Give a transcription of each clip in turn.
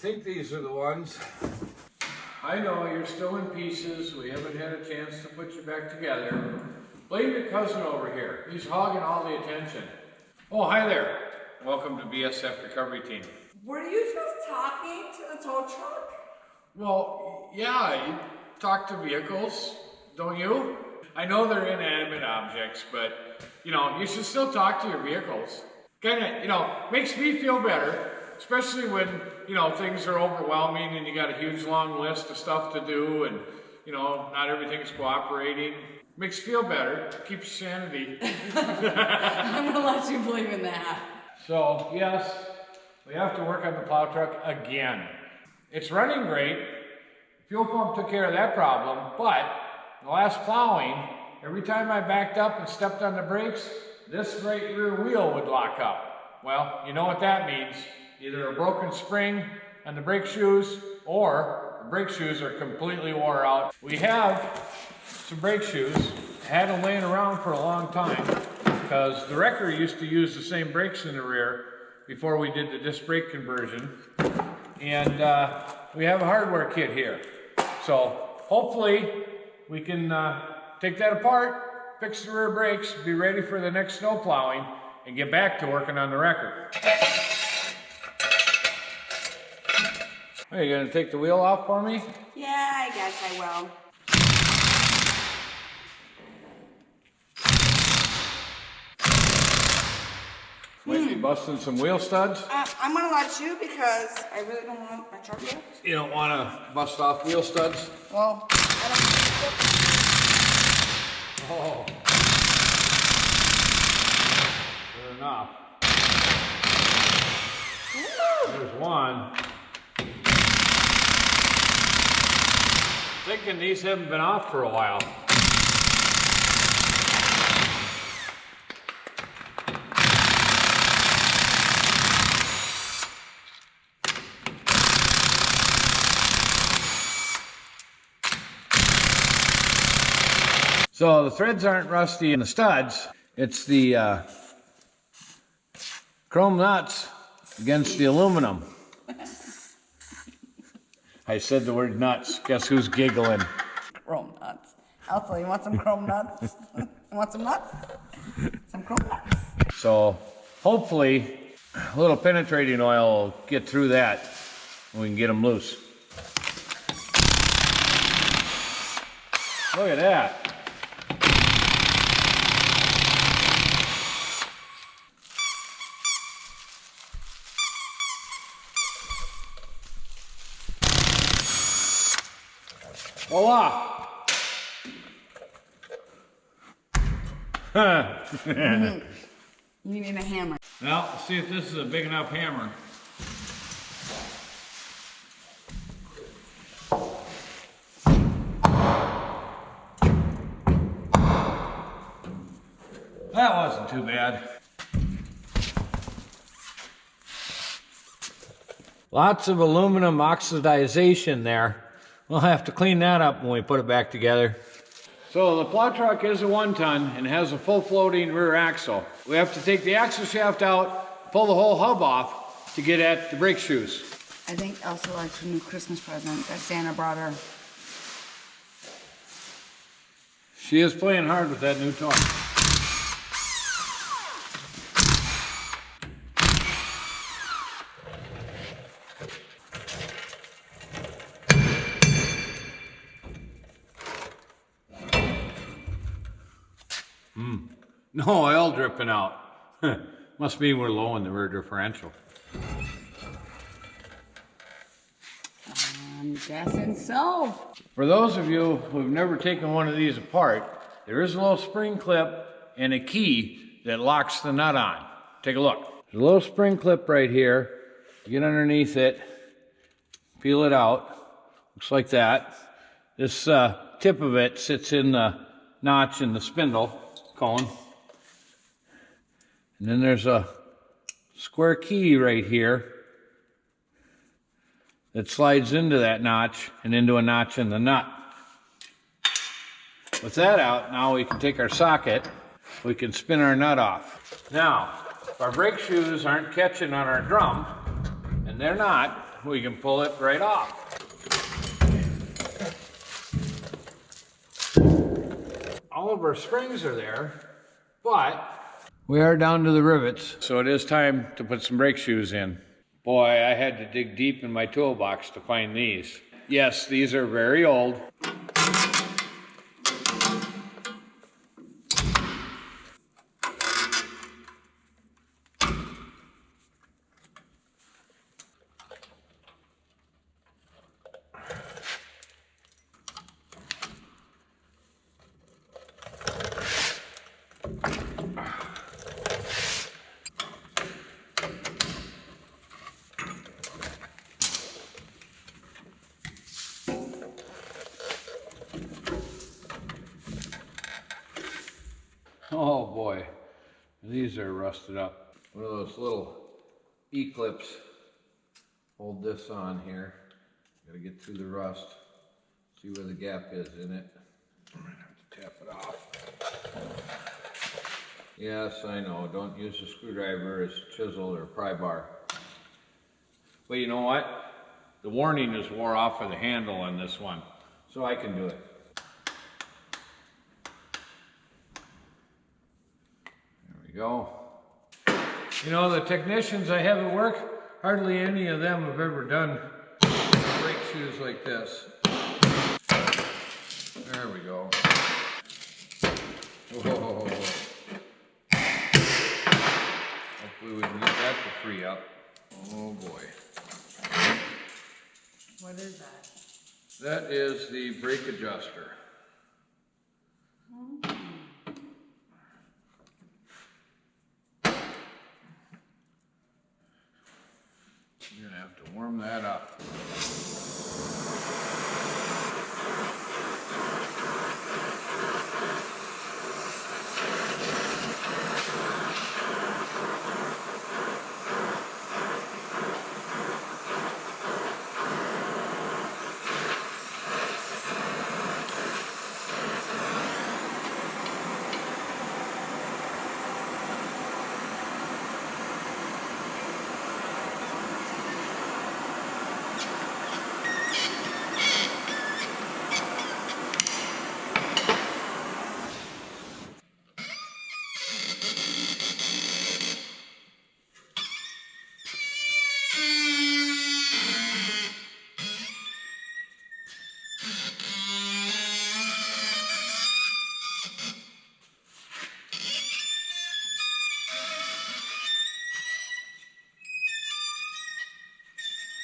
think these are the ones. I know you're still in pieces. We haven't had a chance to put you back together. Blame your cousin over here. He's hogging all the attention. Oh, hi there. Welcome to BSF Recovery Team. Were you just talking to the tow truck? Well, yeah, you talk to vehicles, don't you? I know they're inanimate objects, but, you should still talk to your vehicles. Kinda, makes me feel better, especially when, things are overwhelming and you got a huge long list of stuff to do and, not everything's cooperating. Makes you feel better, keeps your sanity. I'm gonna let you believe in that. So, yes, we have to work on the plow truck again. It's running great. Fuel pump took care of that problem, but the last plowing, every time I backed up and stepped on the brakes, this right rear wheel would lock up. Well, you know what that means. Either a broken spring on the brake shoes or the brake shoes are completely wore out. We have some brake shoes. I had them laying around for a long time because the wrecker used to use the same brakes in the rear before we did the disc brake conversion. And we have a hardware kit here. So hopefully we can take that apart, fix the rear brakes, be ready for the next snow plowing, and get back to working on the wrecker. Are you gonna take the wheel off for me? Yeah, I guess I will. Might be busting some wheel studs. I'm gonna let you because I really don't want my truck yet. You don't want to bust off wheel studs? Well, I don't. Oh. Good enough. There's one. Thinking these haven't been off for a while. So the threads aren't rusty in the studs. It's the chrome nuts against the aluminum. I said the word nuts. Guess who's giggling? Chrome nuts. Also, you want some chrome nuts? You want some nuts? Some chrome nuts. So hopefully a little penetrating oil will get through that and we can get them loose. Look at that. Voila! You need a hammer. Well, let's see if this is a big enough hammer. That wasn't too bad. Lots of aluminum oxidization there. We'll have to clean that up when we put it back together. So the plow truck is a 1-ton and has a full floating rear axle. We have to take the axle shaft out, pull the whole hub off to get at the brake shoes. I think Elsa likes her new Christmas present that Santa brought her. She is playing hard with that new toy. No oil dripping out. Must mean we're low in the rear differential. I'm guessing so. For those of you who've never taken one of these apart, there is a little spring clip and a key that locks the nut on. Take a look. There's a little spring clip right here. Get underneath it, peel it out. Looks like that. This tip of it sits in the notch in the spindle cone. And then there's a square key right here that slides into that notch and into a notch in the nut. With that out, now we can take our socket, we can spin our nut off. Now, if our brake shoes aren't catching on our drum, and they're not, we can pull it right off. All of our springs are there, but we are down to the rivets, so it is time to put some brake shoes in. Boy, I had to dig deep in my toolbox to find these. Yes, these are very old. Oh boy, these are rusted up. One of those little E-clips hold this on here. Gotta get through the rust, see where the gap is in it. I'm gonna have to tap it off. Yes, I know, don't use a screwdriver as a chisel or pry bar. But you know what? The warning is wore off of the handle on this one, so I can do it. Go. You know, the technicians I have at work, hardly any of them have ever done brake shoes like this. There we go. Whoa. Hopefully we can get that to free up. Oh boy. What is that? That is the brake adjuster. You're gonna have to warm that up.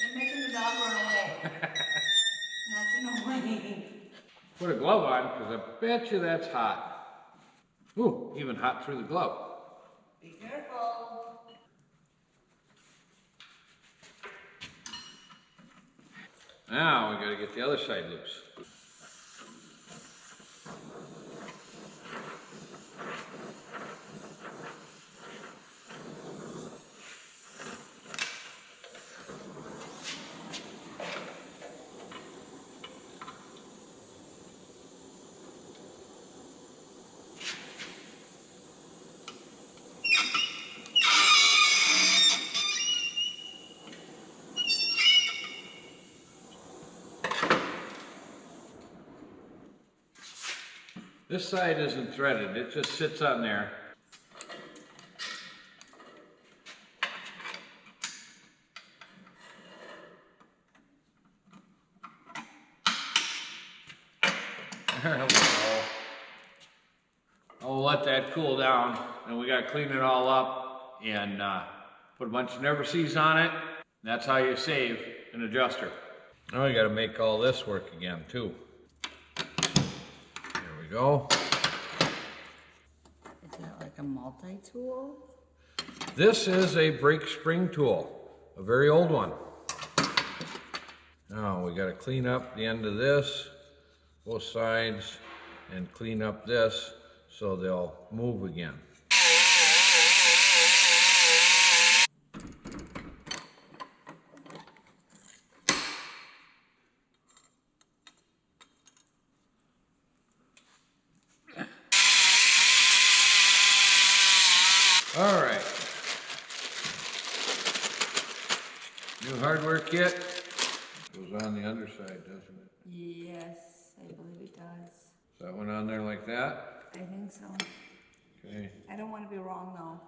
They're making the dog run away. That's annoying. Put a glove on, because I bet you that's hot. Ooh, even hot through the glove. Be careful. Now we gotta get the other side loose. This side isn't threaded, it just sits on there. There we go. I'll let that cool down, and we gotta clean it all up and put a bunch of never sees on it. That's how you save an adjuster. Now we gotta make all this work again too. There we go. Is that like a multi-tool? This is a brake spring tool, a very old one. Now we gotta clean up the end of this, both sides, and clean up this so they'll move again. All right. New hardware kit. Goes on the underside, doesn't it? Yes, I believe it does. Is that one on there like that? I think so. Okay. I don't want to be wrong though.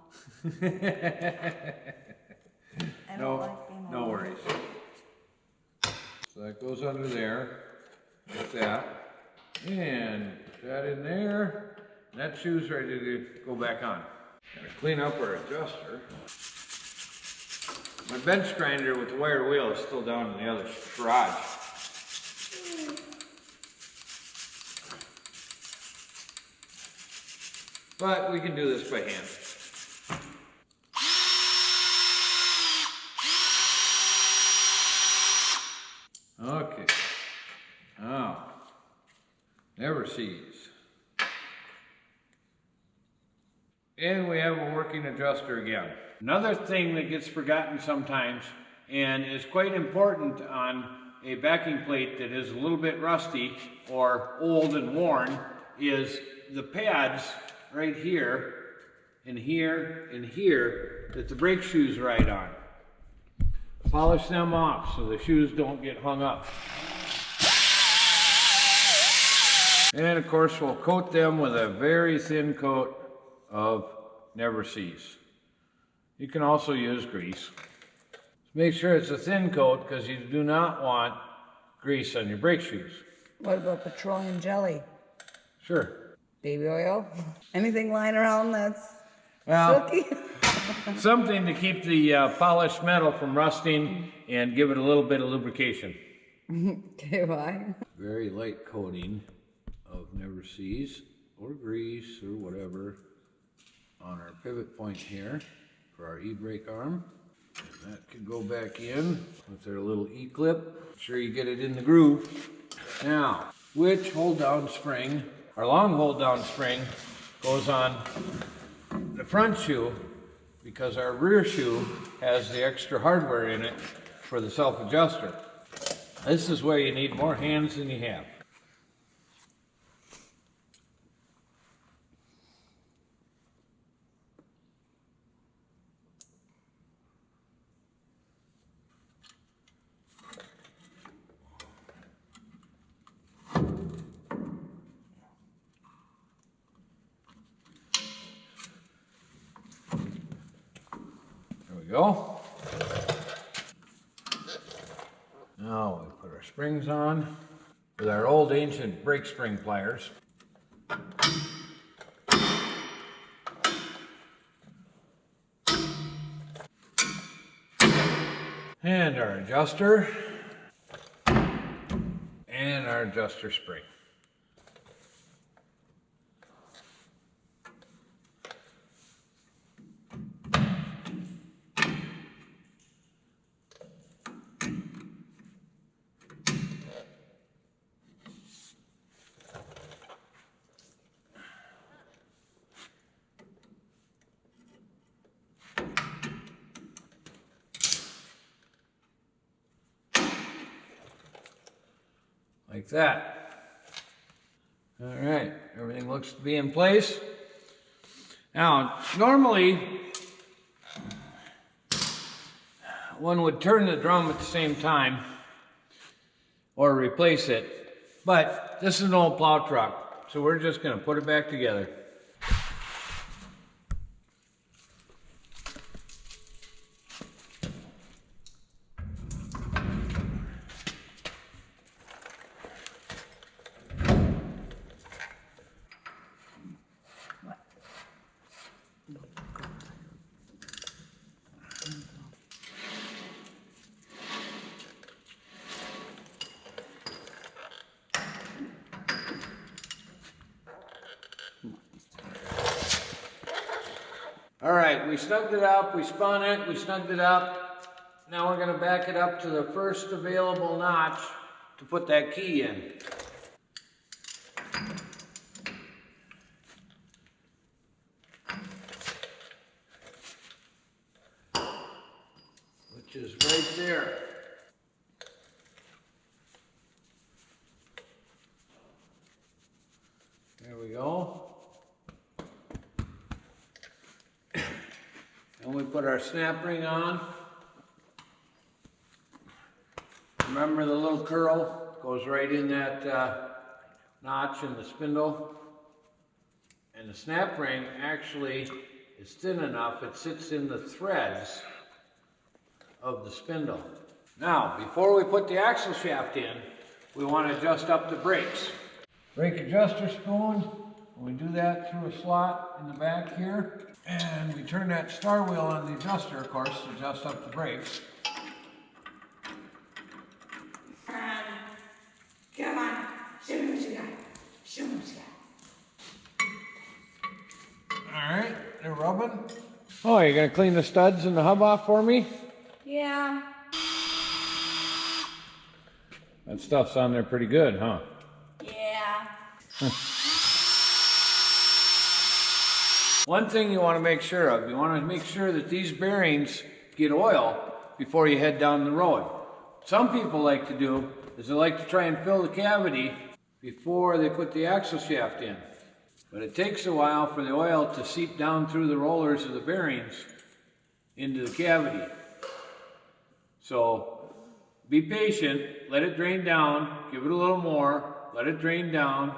I don't like being no wrong. worries. So that goes under there, like that. And put that in there. And that shoe's ready to go back on. Gotta clean up our adjuster. My bench grinder with the wire wheel is still down in the other garage. But we can do this by hand. Okay. Now, never cease. And we have a working adjuster again. Another thing that gets forgotten sometimes and is quite important on a backing plate that is a little bit rusty or old and worn is the pads right here and here and here that the brake shoes ride on. Polish them off so the shoes don't get hung up. And of course we'll coat them with a very thin coat of Never Cease. You can also use grease. Make sure it's a thin coat because you do not want grease on your brake shoes. What about petroleum jelly? Sure. Baby oil? Anything lying around that's Well, silky? something to keep the polished metal from rusting and give it a little bit of lubrication. Okay, bye. Very light coating of Never Cease or grease or whatever on our pivot point here for our e-brake arm. And that can go back in with their little E-clip. Make sure you get it in the groove. Now, which hold down spring, our long hold down spring goes on the front shoe because our rear shoe has the extra hardware in it for the self-adjuster. This is where you need more hands than you have. There we go. Now we put our springs on with our old ancient brake spring pliers. And our adjuster. And our adjuster spring. Like that. All right, everything looks to be in place. Now, normally, one would turn the drum at the same time or replace it, but this is an old plow truck, so we're just going to put it back together. All right, we snugged it up, we spun it, we snugged it up. Now we're going to back it up to the first available notch to put that key in. Which is right there. There we go. And we put our snap ring on. Remember the little curl goes right in that notch in the spindle? And the snap ring actually is thin enough, it sits in the threads of the spindle. Now, before we put the axle shaft in, we want to adjust up the brakes. Brake adjuster spoon, we do that through a slot in the back here. And we turn that star wheel on the adjuster, of course, to adjust up the brakes. Come on, show me what you got. Show me what you got. Alright, they're rubbing. Oh, you're gonna clean the studs and the hub off for me? Yeah. That stuff's on there pretty good, huh? Yeah. One thing you want to make sure of, you want to make sure that these bearings get oil before you head down the road. Some people like to do is they like to try and fill the cavity before they put the axle shaft in. But it takes a while for the oil to seep down through the rollers of the bearings into the cavity. So be patient, let it drain down, give it a little more, let it drain down,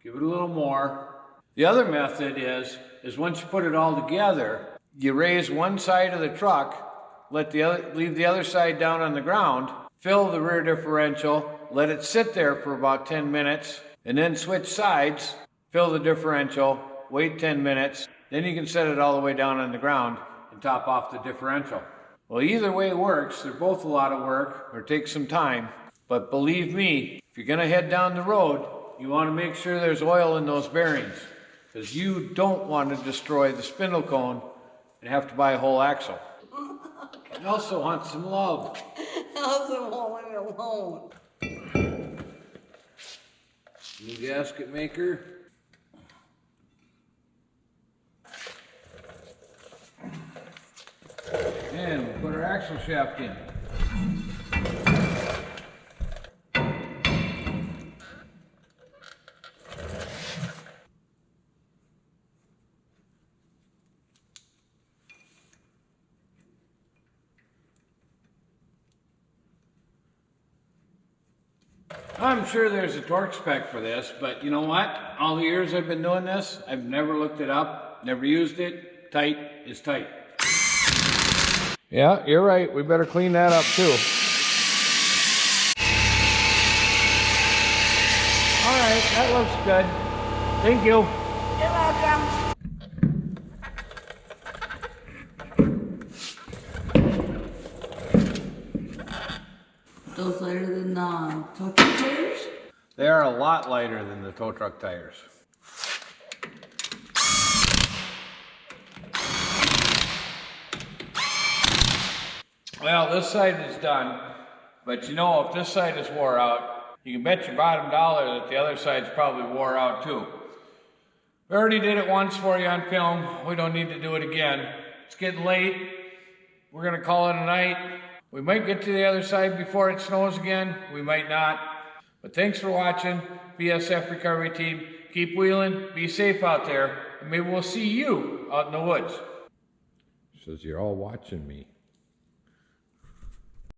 give it a little more. The other method is once you put it all together, you raise one side of the truck, leave the other side down on the ground, fill the rear differential, let it sit there for about 10 minutes, and then switch sides, fill the differential, wait 10 minutes, then you can set it all the way down on the ground and top off the differential. Well, either way works. They're both a lot of work or take some time, but believe me, if you're gonna head down the road, you wanna make sure there's oil in those bearings, because you don't want to destroy the spindle cone and have to buy a whole axle. You also want some love. Also won't leave me alone. New gasket maker. And we'll put our axle shaft in. I'm sure there's a torque spec for this, but you know what? All the years I've been doing this, I've never looked it up, never used it. Tight is tight. Yeah, you're right. We better clean that up too. All right, that looks good. Thank you. You're welcome. Those lighter than tow truck tires? They are a lot lighter than the tow truck tires. Well, this side is done, but you know, if this side is wore out, you can bet your bottom dollar that the other side's probably wore out too. We already did it once for you on film. We don't need to do it again. It's getting late. We're gonna call it a night. We might get to the other side before it snows again. We might not. But thanks for watching. BSF Recovery Team. Keep wheeling. Be safe out there. And maybe we'll see you out in the woods. Says you're all watching me.